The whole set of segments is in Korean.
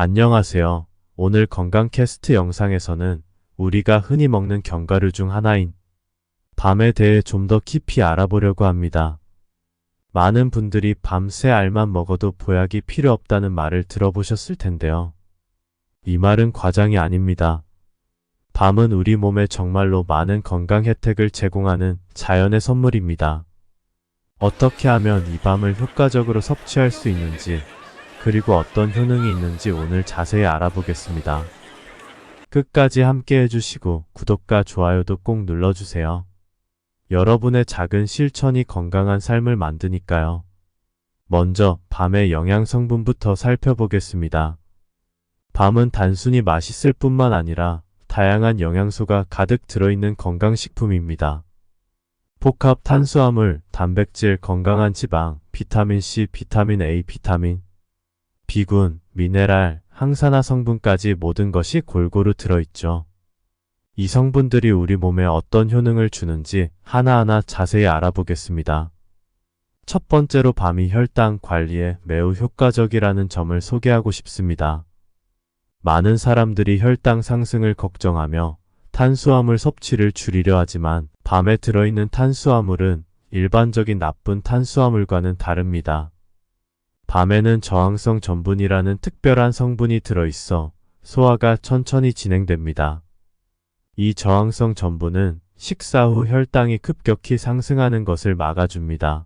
안녕하세요. 오늘 건강 캐스트 영상에서는 우리가 흔히 먹는 견과류 중 하나인 밤에 대해 좀 더 깊이 알아보려고 합니다. 많은 분들이 밤 3알만 먹어도 보약이 필요 없다는 말을 들어보셨을 텐데요. 이 말은 과장이 아닙니다. 밤은 우리 몸에 정말로 많은 건강 혜택을 제공하는 자연의 선물입니다. 어떻게 하면 이 밤을 효과적으로 섭취할 수 있는지, 그리고 어떤 효능이 있는지 오늘 자세히 알아보겠습니다. 끝까지 함께 해주시고 구독과 좋아요도 꼭 눌러주세요. 여러분의 작은 실천이 건강한 삶을 만드니까요. 먼저 밤의 영양 성분부터 살펴보겠습니다. 밤은 단순히 맛있을 뿐만 아니라 다양한 영양소가 가득 들어있는 건강식품입니다. 복합 탄수화물, 단백질, 건강한 지방, 비타민C, 비타민 A, 비타민, 비군, 미네랄, 항산화 성분까지 모든 것이 골고루 들어있죠. 이 성분들이 우리 몸에 어떤 효능을 주는지 하나하나 자세히 알아보겠습니다. 첫 번째로 밤이 혈당 관리에 매우 효과적이라는 점을 소개하고 싶습니다. 많은 사람들이 혈당 상승을 걱정하며 탄수화물 섭취를 줄이려 하지만 밤에 들어있는 탄수화물은 일반적인 나쁜 탄수화물과는 다릅니다. 밤에는 저항성 전분이라는 특별한 성분이 들어있어 소화가 천천히 진행됩니다. 이 저항성 전분은 식사 후 혈당이 급격히 상승하는 것을 막아줍니다.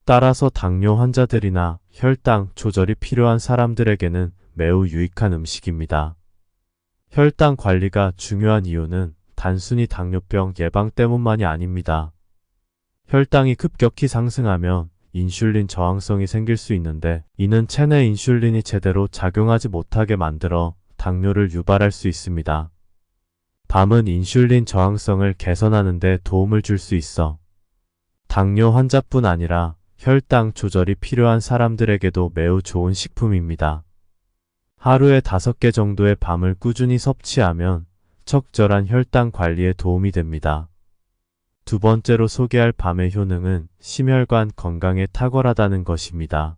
따라서 당뇨 환자들이나 혈당 조절이 필요한 사람들에게는 매우 유익한 음식입니다. 혈당 관리가 중요한 이유는 단순히 당뇨병 예방 때문만이 아닙니다. 혈당이 급격히 상승하면 인슐린 저항성이 생길 수 있는데, 이는 체내 인슐린이 제대로 작용하지 못하게 만들어 당뇨를 유발할 수 있습니다. 밤은 인슐린 저항성을 개선하는 데 도움을 줄 수 있어 당뇨 환자뿐 아니라 혈당 조절이 필요한 사람들에게도 매우 좋은 식품입니다. 하루에 5개 정도의 밤을 꾸준히 섭취하면 적절한 혈당 관리에 도움이 됩니다. 두 번째로 소개할 밤의 효능은 심혈관 건강에 탁월하다는 것입니다.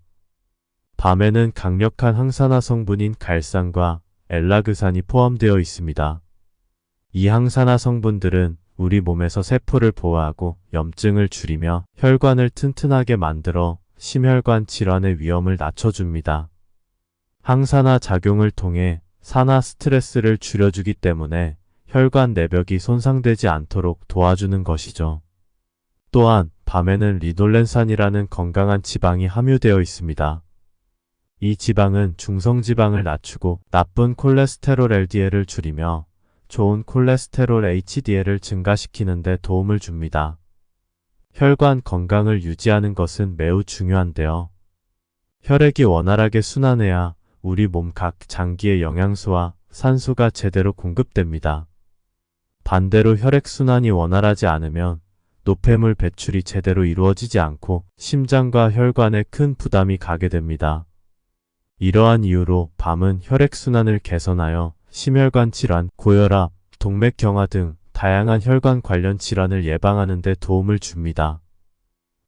밤에는 강력한 항산화 성분인 갈산과 엘라그산이 포함되어 있습니다. 이 항산화 성분들은 우리 몸에서 세포를 보호하고 염증을 줄이며 혈관을 튼튼하게 만들어 심혈관 질환의 위험을 낮춰줍니다. 항산화 작용을 통해 산화 스트레스를 줄여주기 때문에 혈관 내벽이 손상되지 않도록 도와주는 것이죠. 또한 밤에는 리놀렌산이라는 건강한 지방이 함유되어 있습니다. 이 지방은 중성지방을 낮추고 나쁜 콜레스테롤 LDL을 줄이며 좋은 콜레스테롤 HDL을 증가시키는 데 도움을 줍니다. 혈관 건강을 유지하는 것은 매우 중요한데요. 혈액이 원활하게 순환해야 우리 몸 각 장기의 영양소와 산소가 제대로 공급됩니다. 반대로 혈액순환이 원활하지 않으면 노폐물 배출이 제대로 이루어지지 않고 심장과 혈관에 큰 부담이 가게 됩니다. 이러한 이유로 밤은 혈액순환을 개선하여 심혈관 질환, 고혈압, 동맥경화 등 다양한 혈관 관련 질환을 예방하는 데 도움을 줍니다.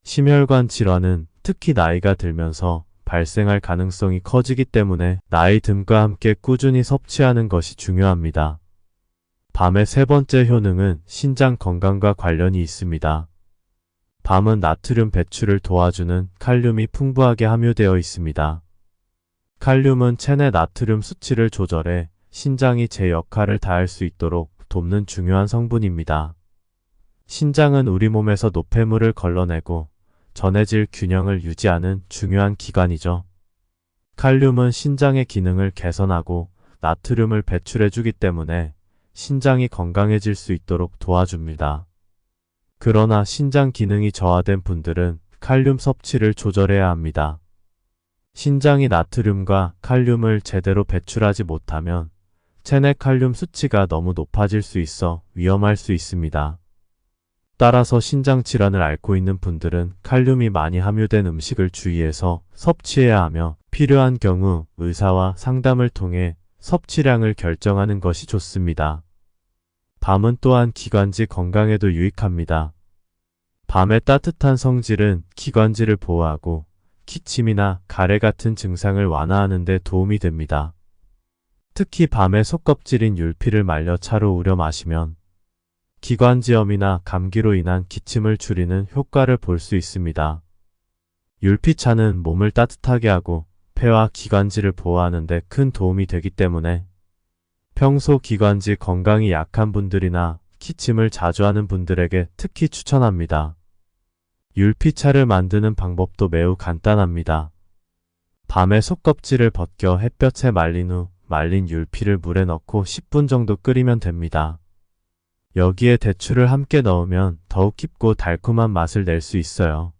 심혈관 질환은 특히 나이가 들면서 발생할 가능성이 커지기 때문에 나이 듦과 함께 꾸준히 섭취하는 것이 중요합니다. 밤의 세 번째 효능은 신장 건강과 관련이 있습니다. 밤은 나트륨 배출을 도와주는 칼륨이 풍부하게 함유되어 있습니다. 칼륨은 체내 나트륨 수치를 조절해 신장이 제 역할을 다할 수 있도록 돕는 중요한 성분입니다. 신장은 우리 몸에서 노폐물을 걸러내고 전해질 균형을 유지하는 중요한 기관이죠. 칼륨은 신장의 기능을 개선하고 나트륨을 배출해주기 때문에 신장이 건강해질 수 있도록 도와줍니다. 그러나 신장 기능이 저하된 분들은 칼륨 섭취를 조절해야 합니다. 신장이 나트륨과 칼륨을 제대로 배출하지 못하면 체내 칼륨 수치가 너무 높아질 수 있어 위험할 수 있습니다. 따라서 신장 질환을 앓고 있는 분들은 칼륨이 많이 함유된 음식을 주의해서 섭취해야 하며 필요한 경우 의사와 상담을 통해 섭취량을 결정하는 것이 좋습니다. 밤은 또한 기관지 건강에도 유익합니다. 밤의 따뜻한 성질은 기관지를 보호하고 기침이나 가래 같은 증상을 완화하는 데 도움이 됩니다. 특히 밤에 속껍질인 율피를 말려 차로 우려 마시면 기관지염이나 감기로 인한 기침을 줄이는 효과를 볼 수 있습니다. 율피차는 몸을 따뜻하게 하고 폐와 기관지를 보호하는 데 큰 도움이 되기 때문에 평소 기관지 건강이 약한 분들이나 기침을 자주 하는 분들에게 특히 추천합니다. 율피차를 만드는 방법도 매우 간단합니다. 밤에 속껍질을 벗겨 햇볕에 말린 후 말린 율피를 물에 넣고 10분 정도 끓이면 됩니다. 여기에 대추를 함께 넣으면 더욱 깊고 달콤한 맛을 낼 수 있어요.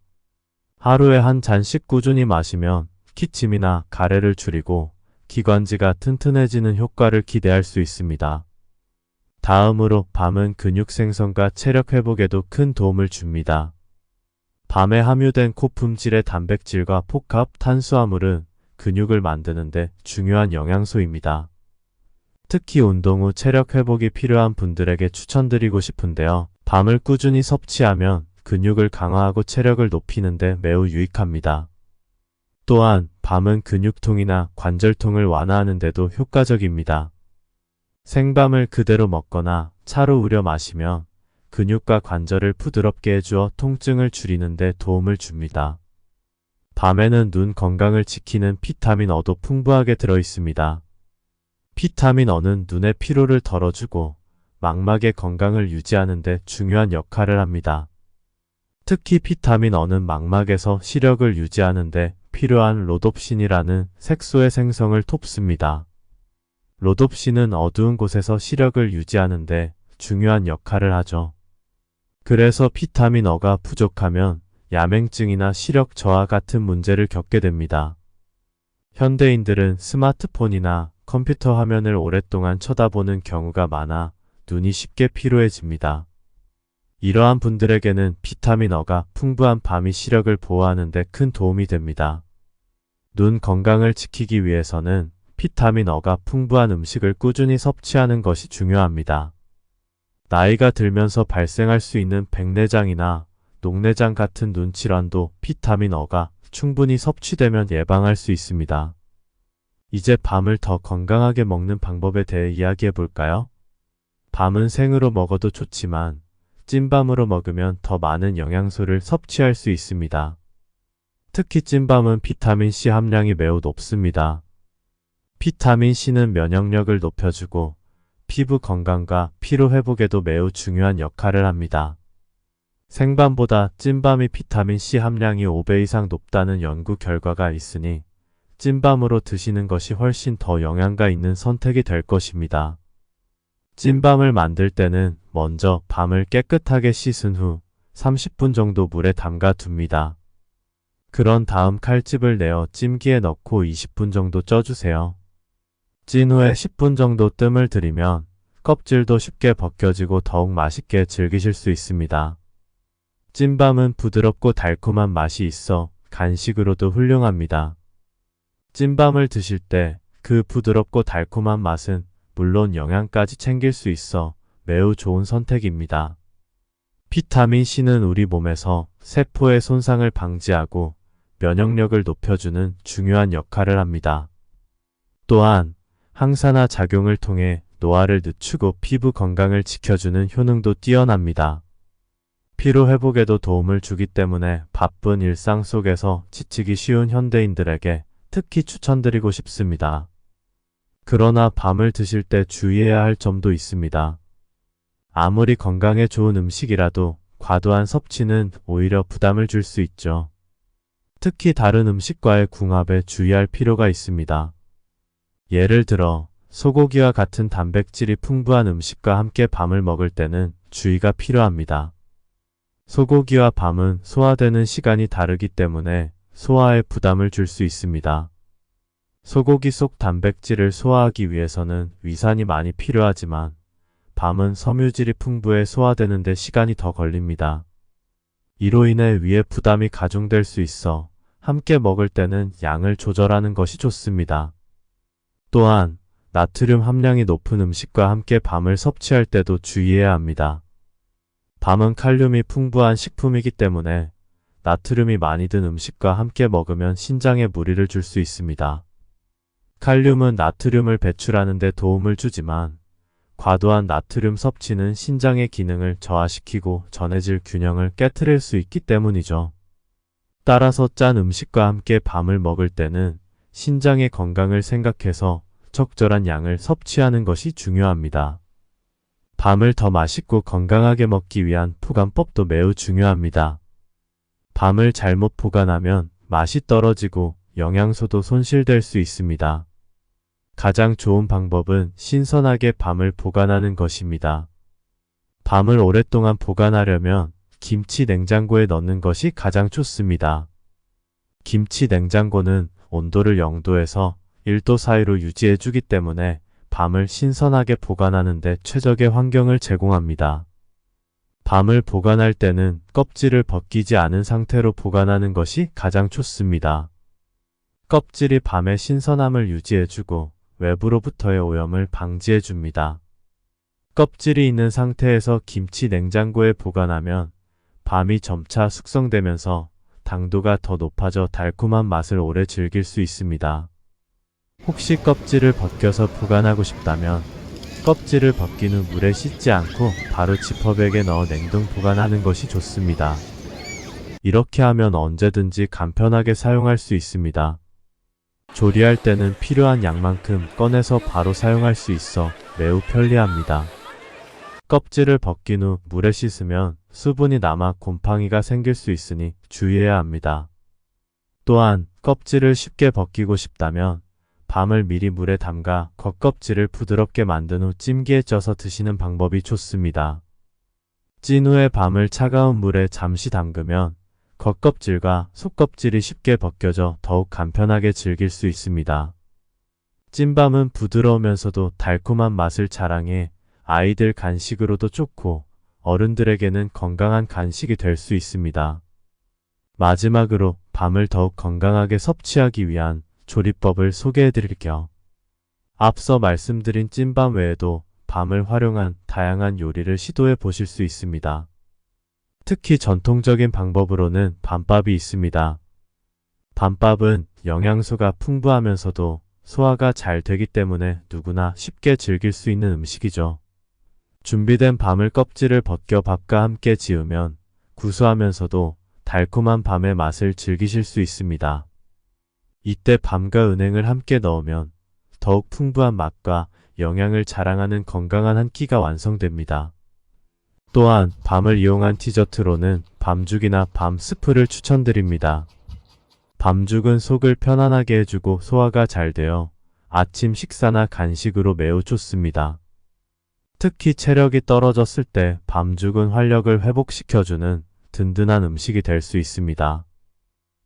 하루에 한 잔씩 꾸준히 마시면 기침이나 가래를 줄이고 기관지가 튼튼해지는 효과를 기대할 수 있습니다. 다음으로 밤은 근육 생성과 체력 회복에도 큰 도움을 줍니다. 밤에 함유된 고품질의 단백질과 복합 탄수화물은 근육을 만드는 데 중요한 영양소입니다. 특히 운동 후 체력 회복이 필요한 분들에게 추천드리고 싶은데요. 밤을 꾸준히 섭취하면 근육을 강화하고 체력을 높이는 데 매우 유익합니다. 또한 밤은 근육통이나 관절통을 완화하는 데도 효과적입니다. 생밤을 그대로 먹거나 차로 우려 마시면 근육과 관절을 부드럽게 해주어 통증을 줄이는 데 도움을 줍니다. 밤에는 눈 건강을 지키는 비타민 어도 풍부하게 들어있습니다. 비타민 어는 눈의 피로를 덜어주고 망막의 건강을 유지하는 데 중요한 역할을 합니다. 특히 비타민 어는 망막에서 시력을 유지하는 데 필요한 로놉신이라는 색소의 생성을 돕습니다. 로놉신은 어두운 곳에서 시력을 유지하는 데 중요한 역할을 하죠. 그래서 비타민 어가 부족하면 야맹증이나 시력 저하 같은 문제를 겪게 됩니다. 현대인들은 스마트폰이나 컴퓨터 화면을 오랫동안 쳐다보는 경우가 많아 눈이 쉽게 피로해집니다. 이러한 분들에게는 비타민 어가 풍부한 밤이 시력을 보호하는 데 큰 도움이 됩니다. 눈 건강을 지키기 위해서는 비타민 어가 풍부한 음식을 꾸준히 섭취하는 것이 중요합니다. 나이가 들면서 발생할 수 있는 백내장이나 녹내장 같은 눈 질환도 비타민 어가 충분히 섭취되면 예방할 수 있습니다. 이제 밤을 더 건강하게 먹는 방법에 대해 이야기해 볼까요? 밤은 생으로 먹어도 좋지만 찐밤으로 먹으면 더 많은 영양소를 섭취할 수 있습니다. 특히 찐밤은 비타민C 함량이 매우 높습니다. 비타민C는 면역력을 높여주고 피부 건강과 피로 회복에도 매우 중요한 역할을 합니다. 생밤보다 찐밤이 비타민C 함량이 5배 이상 높다는 연구 결과가 있으니 찐밤으로 드시는 것이 훨씬 더 영양가 있는 선택이 될 것입니다. 찐밤을 만들 때는 먼저 밤을 깨끗하게 씻은 후 30분 정도 물에 담가 둡니다. 그런 다음 칼집을 내어 찜기에 넣고 20분 정도 쪄주세요. 찐 후에 10분 정도 뜸을 들이면 껍질도 쉽게 벗겨지고 더욱 맛있게 즐기실 수 있습니다. 찐밤은 부드럽고 달콤한 맛이 있어 간식으로도 훌륭합니다. 찐밤을 드실 때 그 부드럽고 달콤한 맛은 물론 영양까지 챙길 수 있어 매우 좋은 선택입니다. 비타민C는 우리 몸에서 세포의 손상을 방지하고 면역력을 높여주는 중요한 역할을 합니다. 또한 항산화 작용을 통해 노화를 늦추고 피부 건강을 지켜주는 효능도 뛰어납니다. 피로 회복에도 도움을 주기 때문에 바쁜 일상 속에서 지치기 쉬운 현대인들에게 특히 추천드리고 싶습니다. 그러나 밤을 드실 때 주의해야 할 점도 있습니다. 아무리 건강에 좋은 음식이라도 과도한 섭취는 오히려 부담을 줄 수 있죠. 특히 다른 음식과의 궁합에 주의할 필요가 있습니다. 예를 들어 소고기와 같은 단백질이 풍부한 음식과 함께 밤을 먹을 때는 주의가 필요합니다. 소고기와 밤은 소화되는 시간이 다르기 때문에 소화에 부담을 줄 수 있습니다. 소고기 속 단백질을 소화하기 위해서는 위산이 많이 필요하지만 밤은 섬유질이 풍부해 소화되는 데 시간이 더 걸립니다. 이로 인해 위에 부담이 가중될 수 있어 함께 먹을 때는 양을 조절하는 것이 좋습니다. 또한 나트륨 함량이 높은 음식과 함께 밤을 섭취할 때도 주의해야 합니다. 밤은 칼륨이 풍부한 식품이기 때문에 나트륨이 많이 든 음식과 함께 먹으면 신장에 무리를 줄 수 있습니다. 칼륨은 나트륨을 배출하는 데 도움을 주지만 과도한 나트륨 섭취는 신장의 기능을 저하시키고 전해질 균형을 깨트릴 수 있기 때문이죠. 따라서 짠 음식과 함께 밤을 먹을 때는 신장의 건강을 생각해서 적절한 양을 섭취하는 것이 중요합니다. 밤을 더 맛있고 건강하게 먹기 위한 포간법도 매우 중요합니다. 밤을 잘못 보관하면 맛이 떨어지고 영양소도 손실될 수 있습니다. 가장 좋은 방법은 신선하게 밤을 보관하는 것입니다. 밤을 오랫동안 보관하려면 김치 냉장고에 넣는 것이 가장 좋습니다. 김치 냉장고는 온도를 0도에서 1도 사이로 유지해주기 때문에 밤을 신선하게 보관하는 데 최적의 환경을 제공합니다. 밤을 보관할 때는 껍질을 벗기지 않은 상태로 보관하는 것이 가장 좋습니다. 껍질이 밤의 신선함을 유지해주고 외부로부터의 오염을 방지해줍니다. 껍질이 있는 상태에서 김치 냉장고에 보관하면 밤이 점차 숙성되면서 당도가 더 높아져 달콤한 맛을 오래 즐길 수 있습니다. 혹시 껍질을 벗겨서 보관하고 싶다면 껍질을 벗긴 후 물에 씻지 않고 바로 지퍼백에 넣어 냉동 보관하는 것이 좋습니다. 이렇게 하면 언제든지 간편하게 사용할 수 있습니다. 조리할 때는 필요한 양만큼 꺼내서 바로 사용할 수 있어 매우 편리합니다. 껍질을 벗긴 후 물에 씻으면 수분이 남아 곰팡이가 생길 수 있으니 주의해야 합니다. 또한 껍질을 쉽게 벗기고 싶다면 밤을 미리 물에 담가 겉껍질을 부드럽게 만든 후 찜기에 쪄서 드시는 방법이 좋습니다. 찐 후에 밤을 차가운 물에 잠시 담그면 겉껍질과 속껍질이 쉽게 벗겨져 더욱 간편하게 즐길 수 있습니다. 찐밤은 부드러우면서도 달콤한 맛을 자랑해 아이들 간식으로도 좋고 어른들에게는 건강한 간식이 될 수 있습니다. 마지막으로 밤을 더욱 건강하게 섭취하기 위한 조리법을 소개해 드릴게요. 앞서 말씀드린 찐밤 외에도 밤을 활용한 다양한 요리를 시도해 보실 수 있습니다. 특히 전통적인 방법으로는 밤밥이 있습니다. 밤밥은 영양소가 풍부하면서도 소화가 잘 되기 때문에 누구나 쉽게 즐길 수 있는 음식이죠. 준비된 밤을 껍질을 벗겨 밥과 함께 지으면 구수하면서도 달콤한 밤의 맛을 즐기실 수 있습니다. 이때 밤과 은행을 함께 넣으면 더욱 풍부한 맛과 영양을 자랑하는 건강한 한 끼가 완성됩니다. 또한 밤을 이용한 디저트로는 밤죽이나 밤 스프를 추천드립니다. 밤죽은 속을 편안하게 해주고 소화가 잘 되어 아침 식사나 간식으로 매우 좋습니다. 특히 체력이 떨어졌을 때 밤죽은 활력을 회복시켜주는 든든한 음식이 될 수 있습니다.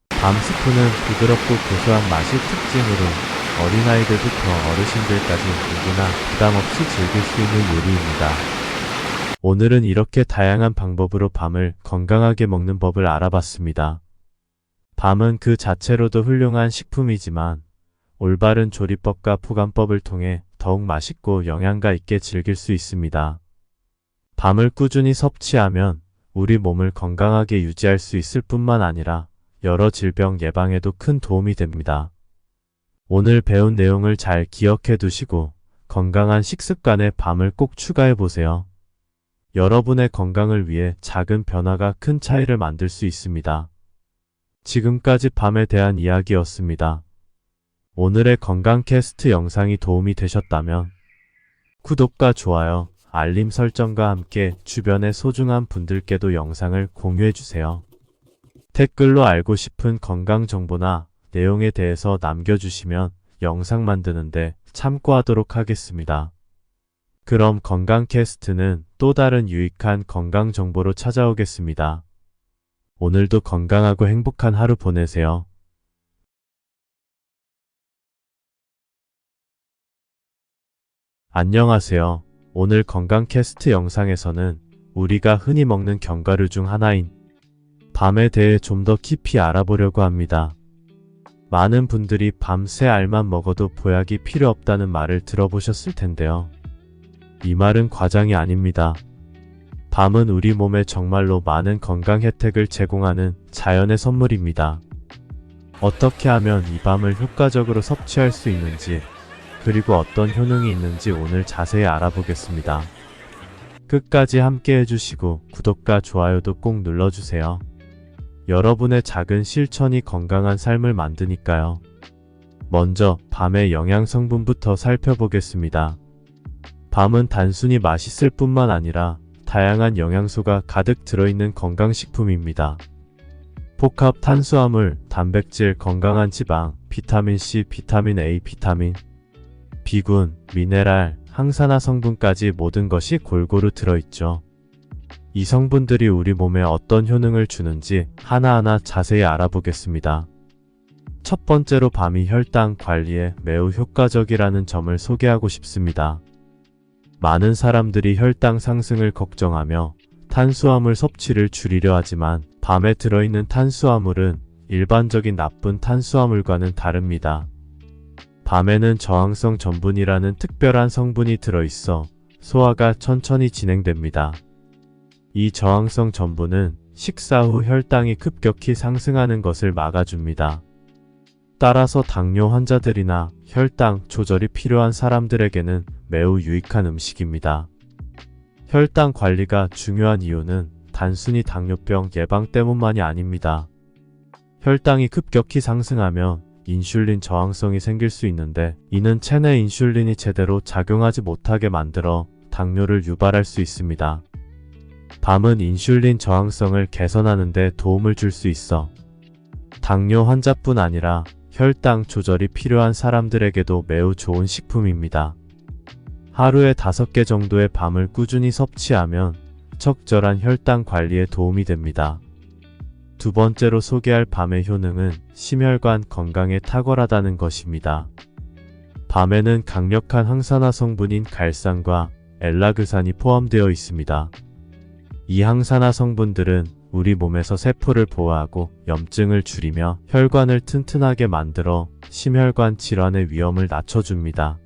밤 스프는 부드럽고 고소한 맛이 특징으로 어린아이들부터 어르신들까지 누구나 부담없이 즐길 수 있는 요리입니다. 오늘은 이렇게 다양한 방법으로 밤을 건강하게 먹는 법을 알아봤습니다. 밤은 그 자체로도 훌륭한 식품이지만 올바른 조리법과 포간법을 통해 더욱 맛있고 영양가 있게 즐길 수 있습니다. 밤을 꾸준히 섭취하면 우리 몸을 건강하게 유지할 수 있을 뿐만 아니라 여러 질병 예방에도 큰 도움이 됩니다. 오늘 배운 내용을 잘 기억해 두시고 건강한 식습관에 밤을 꼭 추가해 보세요. 여러분의 건강을 위해 작은 변화가 큰 차이를 만들 수 있습니다. 지금까지 밤에 대한 이야기였습니다. 오늘의 건강 캐스트 영상이 도움이 되셨다면 구독과 좋아요, 알림 설정과 함께 주변의 소중한 분들께도 영상을 공유해주세요. 댓글로 알고 싶은 건강 정보나 내용에 대해서 남겨주시면 영상 만드는데 참고하도록 하겠습니다. 그럼 건강 캐스트는 또 다른 유익한 건강 정보로 찾아오겠습니다. 오늘도 건강하고 행복한 하루 보내세요. 안녕하세요. 오늘 건강 캐스트 영상에서는 우리가 흔히 먹는 견과류 중 하나인 밤에 대해 좀 더 깊이 알아보려고 합니다. 많은 분들이 밤 3알만 먹어도 보약이 필요 없다는 말을 들어보셨을 텐데요. 이 말은 과장이 아닙니다. 밤은 우리 몸에 정말로 많은 건강 혜택을 제공하는 자연의 선물입니다. 어떻게 하면 이 밤을 효과적으로 섭취할 수 있는지, 그리고 어떤 효능이 있는지 오늘 자세히 알아보겠습니다. 끝까지 함께 해주시고 구독과 좋아요도 꼭 눌러주세요. 여러분의 작은 실천이 건강한 삶을 만드니까요. 먼저 밤의 영양 성분부터 살펴보겠습니다. 밤은 단순히 맛있을 뿐만 아니라 다양한 영양소가 가득 들어있는 건강식품입니다. 복합 탄수화물, 단백질, 건강한 지방, 비타민C, 비타민 A, 비타민, 비군, 미네랄, 항산화 성분까지 모든 것이 골고루 들어있죠. 이 성분들이 우리 몸에 어떤 효능을 주는지 하나하나 자세히 알아보겠습니다. 첫 번째로 밤이 혈당 관리에 매우 효과적이라는 점을 소개하고 싶습니다. 많은 사람들이 혈당 상승을 걱정하며 탄수화물 섭취를 줄이려 하지만 밤에 들어있는 탄수화물은 일반적인 나쁜 탄수화물과는 다릅니다. 밤에는 저항성 전분이라는 특별한 성분이 들어있어 소화가 천천히 진행됩니다. 이 저항성 전분은 식사 후 혈당이 급격히 상승하는 것을 막아줍니다. 따라서 당뇨 환자들이나 혈당 조절이 필요한 사람들에게는 매우 유익한 음식입니다. 혈당 관리가 중요한 이유는 단순히 당뇨병 예방 때문만이 아닙니다. 혈당이 급격히 상승하면 인슐린 저항성이 생길 수 있는데, 이는 체내 인슐린이 제대로 작용하지 못하게 만들어 당뇨를 유발할 수 있습니다. 밤은 인슐린 저항성을 개선하는 데 도움을 줄 수 있어 당뇨 환자뿐 아니라 혈당 조절이 필요한 사람들에게도 매우 좋은 식품입니다. 하루에 5개 정도의 밤을 꾸준히 섭취하면 적절한 혈당 관리에 도움이 됩니다. 두 번째로 소개할 밤의 효능은 심혈관 건강에 탁월하다는 것입니다. 밤에는 강력한 항산화 성분인 갈산과 엘라그산이 포함되어 있습니다. 이 항산화 성분들은 우리 몸에서 세포를 보호하고 염증을 줄이며 혈관을 튼튼하게 만들어 심혈관 질환의 위험을 낮춰줍니다.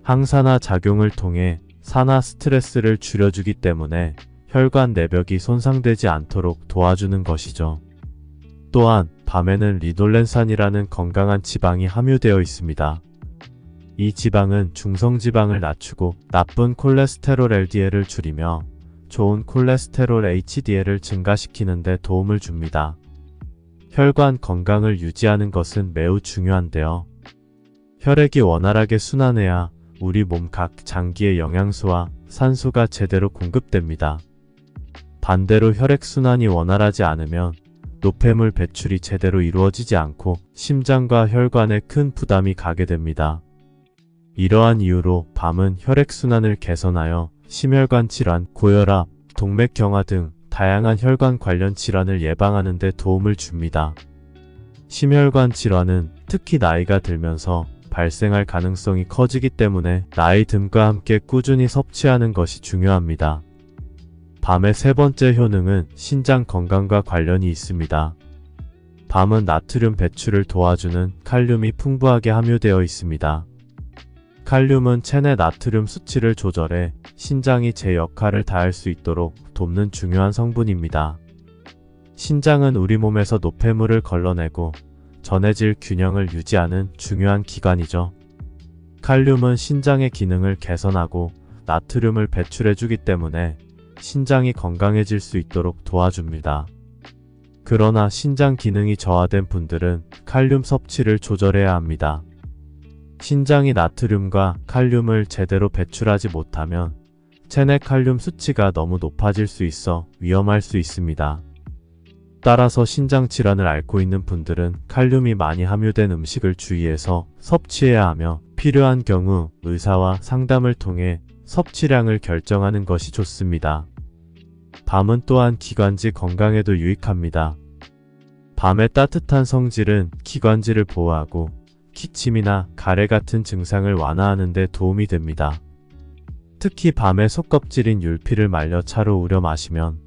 항산화 작용을 통해 산화 스트레스를 줄여주기 때문에 혈관 내벽이 손상되지 않도록 도와주는 것이죠. 또한 밤에는 리놀렌산이라는 건강한 지방이 함유되어 있습니다. 이 지방은 중성지방을 낮추고 나쁜 콜레스테롤 LDL을 줄이며 좋은 콜레스테롤 HDL을 증가시키는 데 도움을 줍니다. 혈관 건강을 유지하는 것은 매우 중요한데요. 혈액이 원활하게 순환해야 우리 몸 각 장기의 영양소와 산소가 제대로 공급됩니다. 반대로 혈액순환이 원활하지 않으면 노폐물 배출이 제대로 이루어지지 않고 심장과 혈관에 큰 부담이 가게 됩니다. 이러한 이유로 밤은 혈액순환을 개선하여 심혈관 질환, 고혈압, 동맥경화 등 다양한 혈관 관련 질환을 예방하는 데 도움을 줍니다. 심혈관 질환은 특히 나이가 들면서 발생할 가능성이 커지기 때문에 나이 듦과 함께 꾸준히 섭취하는 것이 중요합니다. 밤의 세 번째 효능은 신장 건강과 관련이 있습니다. 밤은 나트륨 배출을 도와주는 칼륨이 풍부하게 함유되어 있습니다. 칼륨은 체내 나트륨 수치를 조절해 신장이 제 역할을 다할 수 있도록 돕는 중요한 성분입니다. 신장은 우리 몸에서 노폐물을 걸러내고 전해질 균형을 유지하는 중요한 기관이죠. 칼륨은 신장의 기능을 개선하고 나트륨을 배출해주기 때문에 신장이 건강해질 수 있도록 도와줍니다. 그러나 신장 기능이 저하된 분들은 칼륨 섭취를 조절해야 합니다. 신장이 나트륨과 칼륨을 제대로 배출하지 못하면 체내 칼륨 수치가 너무 높아질 수 있어 위험할 수 있습니다. 따라서 신장 질환을 앓고 있는 분들은 칼륨이 많이 함유된 음식을 주의해서 섭취해야 하며 필요한 경우 의사와 상담을 통해 섭취량을 결정하는 것이 좋습니다. 밤은 또한 기관지 건강에도 유익합니다. 밤의 따뜻한 성질은 기관지를 보호하고 기침이나 가래 같은 증상을 완화하는 데 도움이 됩니다. 특히 밤에 속껍질인 율피를 말려 차로 우려 마시면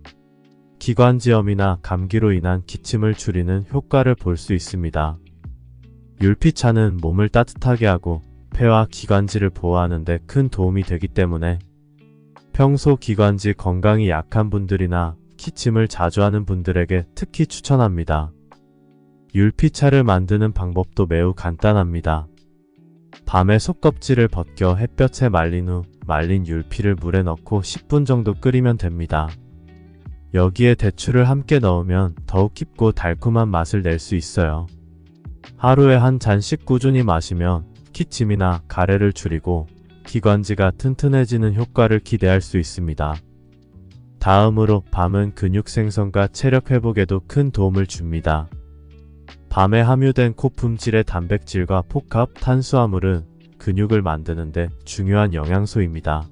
기관지염이나 감기로 인한 기침을 줄이는 효과를 볼 수 있습니다. 율피차는 몸을 따뜻하게 하고 폐와 기관지를 보호하는 데 큰 도움이 되기 때문에 평소 기관지 건강이 약한 분들이나 기침을 자주 하는 분들에게 특히 추천합니다. 율피차를 만드는 방법도 매우 간단합니다. 밤에 속껍질을 벗겨 햇볕에 말린 후 말린 율피를 물에 넣고 10분 정도 끓이면 됩니다. 여기에 대추를 함께 넣으면 더욱 깊고 달콤한 맛을 낼 수 있어요. 하루에 한 잔씩 꾸준히 마시면 기침이나 가래를 줄이고 기관지가 튼튼해지는 효과를 기대할 수 있습니다. 다음으로 밤은 근육 생성과 체력 회복에도 큰 도움을 줍니다. 밤에 함유된 고품질의 단백질과 복합 탄수화물은 근육을 만드는데 중요한 영양소입니다.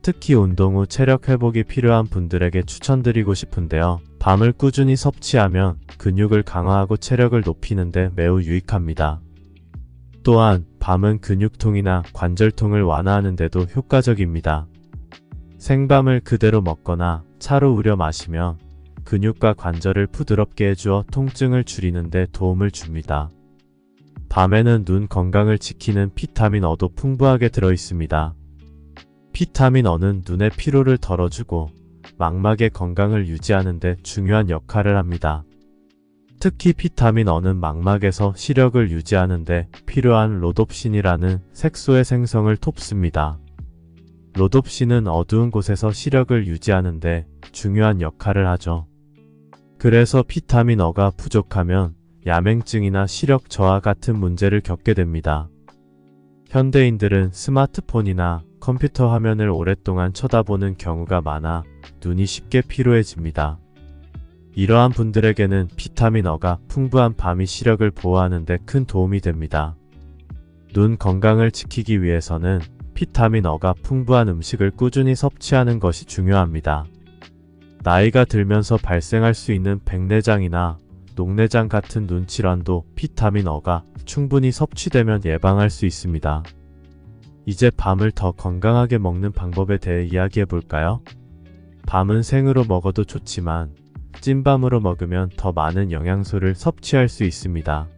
특히 운동 후 체력 회복이 필요한 분들에게 추천드리고 싶은데요. 밤을 꾸준히 섭취하면 근육을 강화하고 체력을 높이는 데 매우 유익합니다. 또한 밤은 근육통이나 관절통을 완화하는 데도 효과적입니다. 생밤을 그대로 먹거나 차로 우려 마시면 근육과 관절을 부드럽게 해주어 통증을 줄이는 데 도움을 줍니다. 밤에는 눈 건강을 지키는 비타민 어도 풍부하게 들어있습니다. 비타민 어는 눈의 피로를 덜어주고 망막의 건강을 유지하는 데 중요한 역할을 합니다. 특히 비타민 어는 망막에서 시력을 유지하는 데 필요한 로놉신이라는 색소의 생성을 돕습니다. 로놉신은 어두운 곳에서 시력을 유지하는 데 중요한 역할을 하죠. 그래서 비타민 어가 부족하면 야맹증이나 시력 저하 같은 문제를 겪게 됩니다. 현대인들은 스마트폰이나 컴퓨터 화면을 오랫동안 쳐다보는 경우가 많아 눈이 쉽게 피로해집니다. 이러한 분들에게는 비타민 어가 풍부한 밤이 시력을 보호하는 데 큰 도움이 됩니다. 눈 건강을 지키기 위해서는 비타민 어가 풍부한 음식을 꾸준히 섭취하는 것이 중요합니다. 나이가 들면서 발생할 수 있는 백내장이나 녹내장 같은 눈 질환도 비타민 어가 충분히 섭취되면 예방할 수 있습니다. 이제 밤을 더 건강하게 먹는 방법에 대해 이야기해 볼까요? 밤은 생으로 먹어도 좋지만 찐밤으로 먹으면 더 많은 영양소를 섭취할 수 있습니다.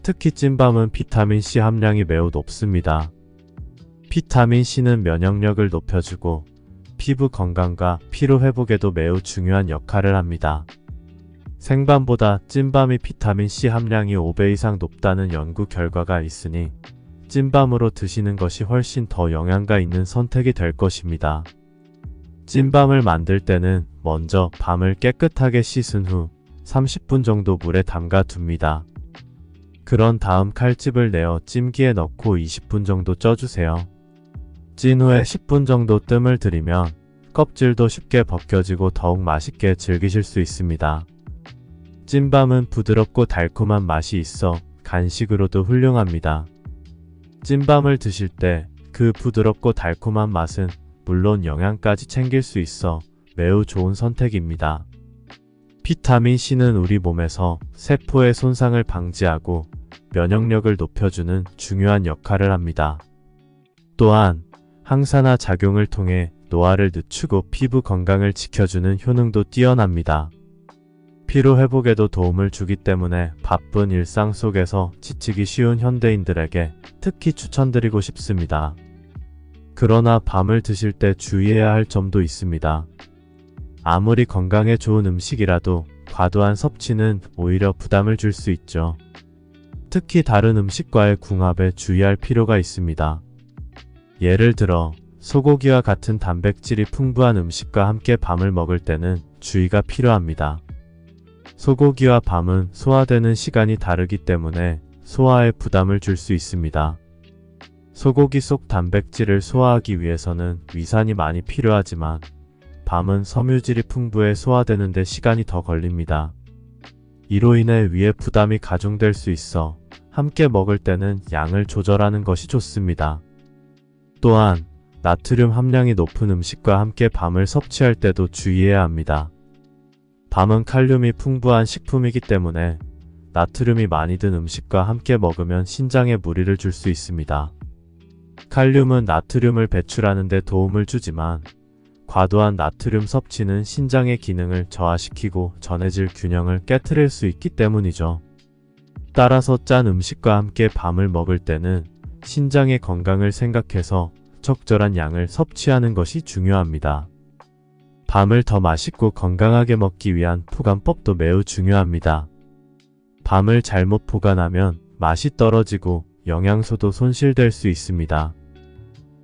특히 찐밤은 비타민C 함량이 매우 높습니다. 비타민C는 면역력을 높여주고 피부 건강과 피로 회복에도 매우 중요한 역할을 합니다. 생밤보다 찐밤이 비타민C 함량이 5배 이상 높다는 연구 결과가 있으니 찐밤으로 드시는 것이 훨씬 더 영양가 있는 선택이 될 것입니다. 찐밤을 만들 때는 먼저 밤을 깨끗하게 씻은 후 30분 정도 물에 담가 둡니다. 그런 다음 칼집을 내어 찜기에 넣고 20분 정도 쪄주세요. 찐 후에 10분 정도 뜸을 들이면 껍질도 쉽게 벗겨지고 더욱 맛있게 즐기실 수 있습니다. 찐밤은 부드럽고 달콤한 맛이 있어 간식으로도 훌륭합니다. 찐밤을 드실 때 그 부드럽고 달콤한 맛은 물론 영양까지 챙길 수 있어 매우 좋은 선택입니다. 비타민C는 우리 몸에서 세포의 손상을 방지하고 면역력을 높여주는 중요한 역할을 합니다. 또한 항산화 작용을 통해 노화를 늦추고 피부 건강을 지켜주는 효능도 뛰어납니다. 피로 회복에도 도움을 주기 때문에 바쁜 일상 속에서 지치기 쉬운 현대인들에게 특히 추천드리고 싶습니다. 그러나 밤을 드실 때 주의해야 할 점도 있습니다. 아무리 건강에 좋은 음식이라도 과도한 섭취는 오히려 부담을 줄 수 있죠. 특히 다른 음식과의 궁합에 주의할 필요가 있습니다. 예를 들어 소고기와 같은 단백질이 풍부한 음식과 함께 밤을 먹을 때는 주의가 필요합니다. 소고기와 밤은 소화되는 시간이 다르기 때문에 소화에 부담을 줄 수 있습니다. 소고기 속 단백질을 소화하기 위해서는 위산이 많이 필요하지만 밤은 섬유질이 풍부해 소화되는 데 시간이 더 걸립니다. 이로 인해 위에 부담이 가중될 수 있어 함께 먹을 때는 양을 조절하는 것이 좋습니다. 또한 나트륨 함량이 높은 음식과 함께 밤을 섭취할 때도 주의해야 합니다. 밤은 칼륨이 풍부한 식품이기 때문에 나트륨이 많이 든 음식과 함께 먹으면 신장에 무리를 줄 수 있습니다. 칼륨은 나트륨을 배출하는 데 도움을 주지만 과도한 나트륨 섭취는 신장의 기능을 저하시키고 전해질 균형을 깨트릴 수 있기 때문이죠. 따라서 짠 음식과 함께 밤을 먹을 때는 신장의 건강을 생각해서 적절한 양을 섭취하는 것이 중요합니다. 밤을 더 맛있고 건강하게 먹기 위한 포간법도 매우 중요합니다. 밤을 잘못 보관하면 맛이 떨어지고 영양소도 손실될 수 있습니다.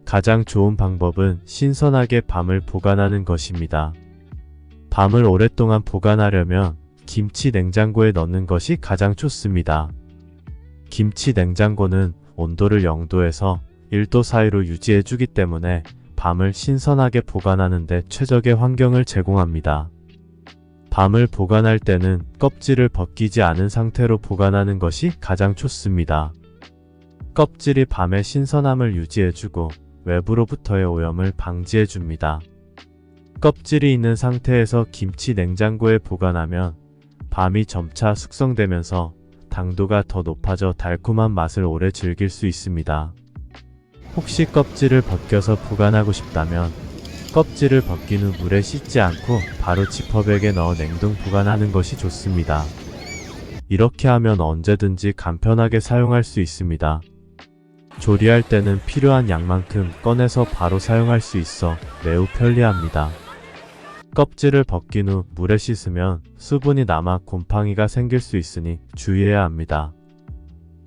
가장 좋은 방법은 신선하게 밤을 보관하는 것입니다. 밤을 오랫동안 보관하려면 김치 냉장고에 넣는 것이 가장 좋습니다. 김치 냉장고는 온도를 0도에서 1도 사이로 유지해주기 때문에 밤을 신선하게 보관하는 데 최적의 환경을 제공합니다. 밤을 보관할 때는 껍질을 벗기지 않은 상태로 보관하는 것이 가장 좋습니다. 껍질이 밤의 신선함을 유지해주고 외부로부터의 오염을 방지해줍니다. 껍질이 있는 상태에서 김치 냉장고에 보관하면 밤이 점차 숙성되면서 당도가 더 높아져 달콤한 맛을 오래 즐길 수 있습니다. 혹시 껍질을 벗겨서 보관하고 싶다면 껍질을 벗긴 후 물에 씻지 않고 바로 지퍼백에 넣어 냉동 보관하는 것이 좋습니다. 이렇게 하면 언제든지 간편하게 사용할 수 있습니다. 조리할 때는 필요한 양만큼 꺼내서 바로 사용할 수 있어 매우 편리합니다. 껍질을 벗긴 후 물에 씻으면 수분이 남아 곰팡이가 생길 수 있으니 주의해야 합니다.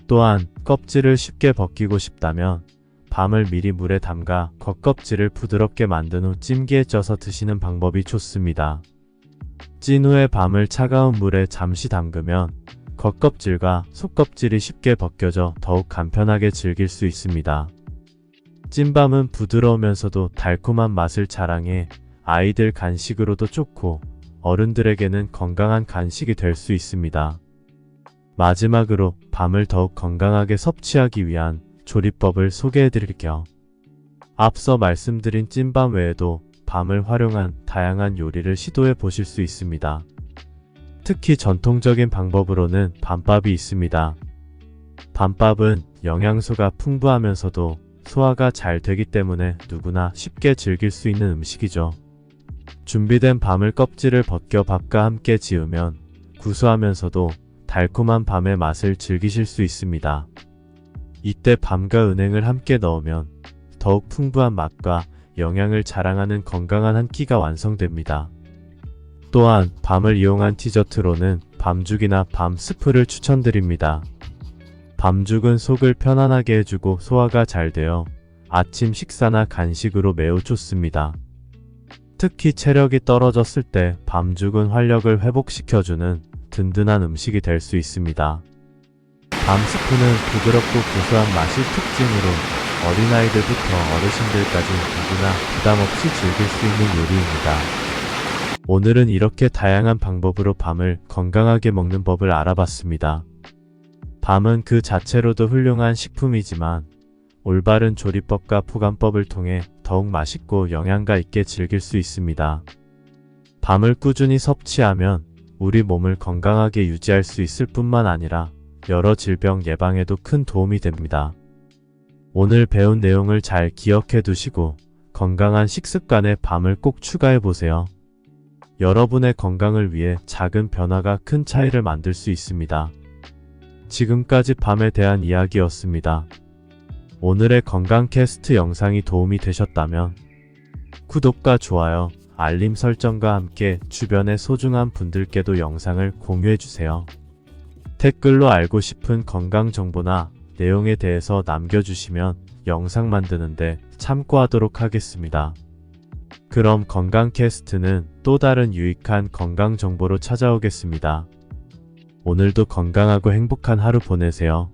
또한 껍질을 쉽게 벗기고 싶다면 밤을 미리 물에 담가 겉껍질을 부드럽게 만든 후 찜기에 쪄서 드시는 방법이 좋습니다. 찐 후에 밤을 차가운 물에 잠시 담그면 겉껍질과 속껍질이 쉽게 벗겨져 더욱 간편하게 즐길 수 있습니다. 찐밤은 부드러우면서도 달콤한 맛을 자랑해 아이들 간식으로도 좋고 어른들에게는 건강한 간식이 될 수 있습니다. 마지막으로 밤을 더욱 건강하게 섭취하기 위한 조리법을 소개해드릴게요. 앞서 말씀드린 찐밤 외에도 밤을 활용한 다양한 요리를 시도해 보실 수 있습니다. 특히 전통적인 방법으로는 밤밥이 있습니다. 밤밥은 영양소가 풍부하면서도 소화가 잘 되기 때문에 누구나 쉽게 즐길 수 있는 음식이죠. 준비된 밤을 껍질을 벗겨 밥과 함께 지으면 구수하면서도 달콤한 밤의 맛을 즐기실 수 있습니다. 이때 밤과 은행을 함께 넣으면 더욱 풍부한 맛과 영양을 자랑하는 건강한 한 끼가 완성됩니다. 또한 밤을 이용한 디저트로는 밤죽이나 밤 스프를 추천드립니다. 밤죽은 속을 편안하게 해주고 소화가 잘 되어 아침 식사나 간식으로 매우 좋습니다. 특히 체력이 떨어졌을 때 밤죽은 활력을 회복시켜주는 든든한 음식이 될 수 있습니다. 밤 스프는 부드럽고 고소한 맛이 특징으로 어린아이들부터 어르신들까지 누구나 부담없이 즐길 수 있는 요리입니다. 오늘은 이렇게 다양한 방법으로 밤을 건강하게 먹는 법을 알아봤습니다. 밤은 그 자체로도 훌륭한 식품이지만 올바른 조리법과 포간법을 통해 더욱 맛있고 영양가 있게 즐길 수 있습니다. 밤을 꾸준히 섭취하면 우리 몸을 건강하게 유지할 수 있을 뿐만 아니라 여러 질병 예방에도 큰 도움이 됩니다. 오늘 배운 내용을 잘 기억해 두시고 건강한 식습관에 밤을 꼭 추가해 보세요. 여러분의 건강을 위해 작은 변화가 큰 차이를 만들 수 있습니다. 지금까지 밤에 대한 이야기였습니다. 오늘의 건강 캐스트 영상이 도움이 되셨다면 구독과 좋아요, 알림 설정과 함께 주변의 소중한 분들께도 영상을 공유해주세요. 댓글로 알고 싶은 건강 정보나 내용에 대해서 남겨주시면 영상 만드는데 참고하도록 하겠습니다. 그럼 건강 캐스트는 또 다른 유익한 건강 정보로 찾아오겠습니다. 오늘도 건강하고 행복한 하루 보내세요.